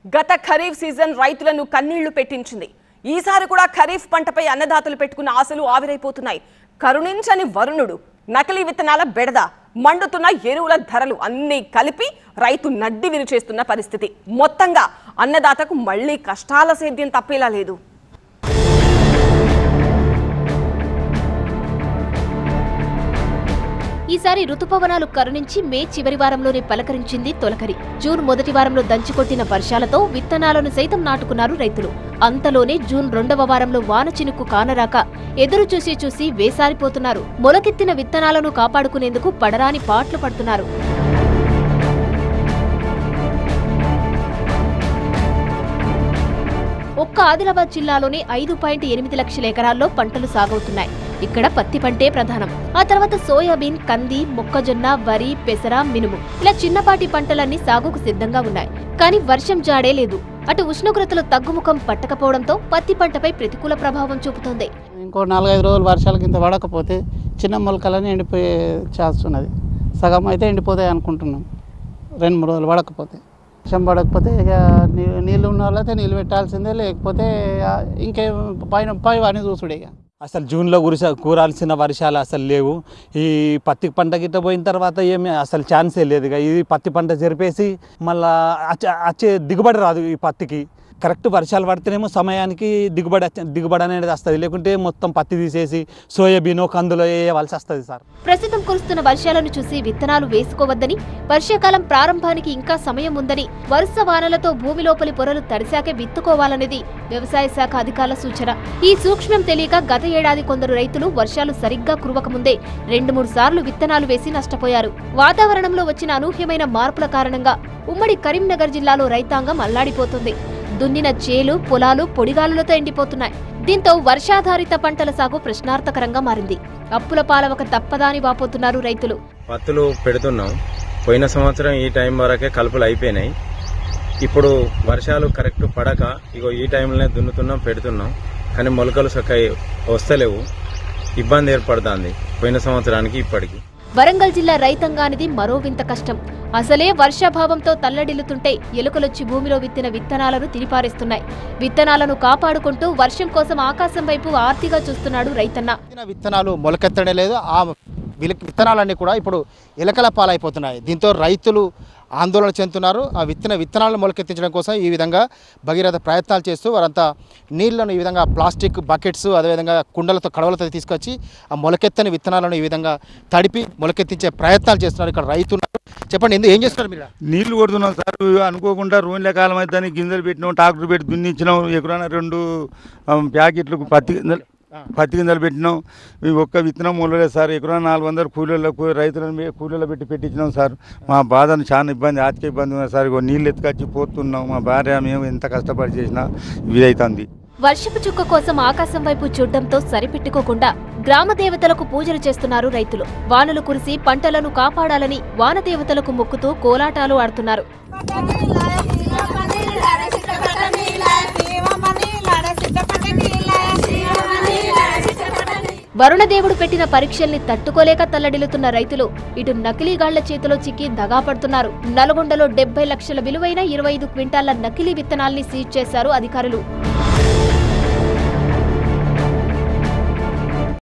గత ఖరీఫ్ సీజన్ రైతులను కన్నీళ్లు పెట్టించింది. ఈసారి కూడా ఖరీఫ్ పంటపై అన్నదాతలు పెట్టుకున్న ఆశలు ఆవిరైపోతున్నాయి. కరుణించని వరుణుడు, నకిలీ విత్తనాల బెడద, మండుతున్న ఎరువుల ధరలు అన్నీ కలిపి రైతు నడ్డి విరిచేస్తున్న పరిస్థితి. మొత్తంగా అన్నదాతకు మళ్లీ కష్టాల సేద్యం తప్పేలా లేదు. ఈసారి ఋతుపవనాలు కరుణించి మే చివరి వారంలోనే పలకరించింది తొలకరి. జూన్ మొదటి వారంలో దంచుకొట్టిన వర్షాలతో విత్తనాలను సైతం నాటుకున్నారు రైతులు. అంతలోనే జూన్ రెండవ వారంలో వాన చినుకు కానరాక ఎదురు చూసి వేసారిపోతున్నారు. మొలకెత్తిన విత్తనాలను కాపాడుకునేందుకు పడరాని పాట్లు పడుతున్నారు. ఒక్క ఆదిలాబాద్ జిల్లాలోనే 5.8 లక్షల ఎకరాల్లో పంటలు సాగవుతున్నాయి. ఇక్కడ పత్తి పంటే ప్రధానం. ఆ తర్వాత సోయాబీన్, కంది, మొక్కజొన్న, వరి, పెసర, మినుము ఇలా చిన్నపాటి పంటలన్నీ సాగుకు సిద్ధంగా ఉన్నాయి. కానీ వర్షం జాడే లేదు. అటు ఉష్ణోగ్రతలు తగ్గుముఖం పట్టకపోవడంతో పత్తి పంటపై ప్రతికూల ప్రభావం చూపుతోంది. ఇంకో 4-5 రోజులు వర్షాల కింద పడకపోతే చిన్న మొలకలని ఎండిపోయే ఛాన్స్ ఉన్నది. సగం అయితే ఎండిపోతాయి అనుకుంటున్నాం 2-3 రోజులు పడకపోతే. వర్షం పడకపోతే ఇక నీళ్ళు ఉన్న వాళ్ళైతే నీళ్ళు పెట్టాల్సిందే, లేకపోతే ఇంకే పై వాడిని చూసుడే. ఇక అసలు జూన్లో కూరాల్సిన వర్షాలు అసలు లేవు. ఈ పత్తి పంట గిట్ట పోయిన తర్వాత ఏమి అసలు ఛాన్సే లేదు. ఇక ఇది పత్తి పంట జరిపేసి మళ్ళీ దిగుబడి రాదు. ఈ పత్తికి కరెక్ట్ వర్షాలు పడితేనేమో సమయానికి దిగుబడి అనేది వస్తుంది. లేకుంటే మొత్తం పత్తి తీసేసి సోయాబీన్, కందులో వేయవలసి వస్తుంది సార్. ప్రస్తుతం కురుస్తున్న వర్షాలను చూసి విత్తనాలు వేసుకోవద్దని, వర్షాకాలం ప్రారంభానికి ఇంకా సమయం ఉందని, వరుస వానలతో భూమి లోపలి పొరలు తడిశాకే విత్తుకోవాలనేది వ్యవసాయ శాఖ అధికారుల సూచన. ఈ సూక్ష్మం తెలియక గత ఏడాది కొందరు రైతులు వర్షాలు సరిగ్గా కురవకముందే 2-3 సార్లు విత్తనాలు వేసి నష్టపోయారు. వాతావరణంలో వచ్చిన అనూహ్యమైన మార్పుల కారణంగా ఉమ్మడి కరీంనగర్ జిల్లాలో రైతాంగం అల్లాడిపోతుంది. దున్నిన చేలు, పొలాలు పొడిగాలులతో ఎండిపోతున్నాయి. దీంతో వర్షాధారిత పంటల సాగు ప్రశ్నార్థకరంగా మారింది. అప్పుల పాలవక తప్పదా అని వాపోతున్నారు రైతులు. పత్తులు పెడుతున్నాం. పోయిన సంవత్సరం ఈ టైం వరకే కలుపులు అయిపోయినాయి. ఇప్పుడు వర్షాలు కరెక్ట్ పడక ఇగో ఈ టైంలోనే దున్నుతున్నాం, పెడుతున్నాం. కానీ మొలకలు చక్కగా వస్తలేవు. ఇబ్బంది ఏర్పడుతుంది పోయిన సంవత్సరానికి ఇప్పటికి. వరంగల్ జిల్లా రైతాంగానిది మరో వింత కష్టం. అసలే వర్షాభావంతో తల్లడిల్లుతుంటే ఎలుకలొచ్చి భూమిలో విత్తిన విత్తనాలను తినిపారేస్తున్నాయి. విత్తనాలను కాపాడుకుంటూ వర్షం కోసం ఆకాశం వైపు ఆర్తిగా చూస్తున్నాడు రైతన్న. విత్తనాలు మొలకెత్తడం లేదు. ఆ విత్తనాలన్నీ కూడా ఇప్పుడు ఎలకల పాలైపోతున్నాయి. దీంతో రైతులు ఆందోళన చెందుతున్నారు. ఆ విత్తనాలను మొలకెత్తించడం కోసం ఈ విధంగా భగీరథ ప్రయత్నాలు చేస్తూ వారంతా నీళ్లను ఈ విధంగా ప్లాస్టిక్ బకెట్స్, అదేవిధంగా కుండలతో, కడవలతో తీసుకొచ్చి ఆ మొలకెత్తని విత్తనాలను ఈ విధంగా తడిపి మొలకెత్తించే ప్రయత్నాలు చేస్తున్నారు. ఇక్కడ రైతున్నారు. చెప్పండి, ఏం చేస్తున్నారు మీరు? నీళ్లు కొడుతున్నాం సార్. అనుకోకుండా రోన్ల కాలం అయితే గింజలు పెట్టినాం, ట్రాక్టర్ పెట్టి దున్నించినాం. ఎకరాన 2 ప్యాకెట్లు పత్తి గింజలు పెట్టినాం. ఒక్క విత్తనం మొలలేదు సార్. ఎకరాన 400 రైతులను పెట్టించినాం సార్. మా బాధను చాలా ఇబ్బంది, ఆర్థిక ఇబ్బంది ఉంది సార్. నీళ్ళు ఎత్తుకొచ్చి పోతున్నాం. మా భార్య మేము ఎంత కష్టపడి చేసినా ఇదైతుంది. వర్షపు చుక్క కోసం ఆకాశం వైపు చూడడంతో సరిపెట్టుకోకుండా గ్రామ దేవతలకు పూజలు చేస్తున్నారు రైతులు. వానలు కురిసి పంటలను కాపాడాలని వానదేవతలకు మొక్కుతూ కోలాటాలు ఆడుతున్నారు. వరుణదేవుడు పెట్టిన పరీక్షల్ని తట్టుకోలేక తల్లడిల్లుతున్న రైతులు ఇటు నకిలీగాళ్ల చేతిలో చిక్కి దగాపడుతున్నారు. నల్గొండలో 70 లక్షల విలువైన 25 క్వింటాళ్ల నకిలీ విత్తనాల్ని సీజ్ చేశారు అధికారులు.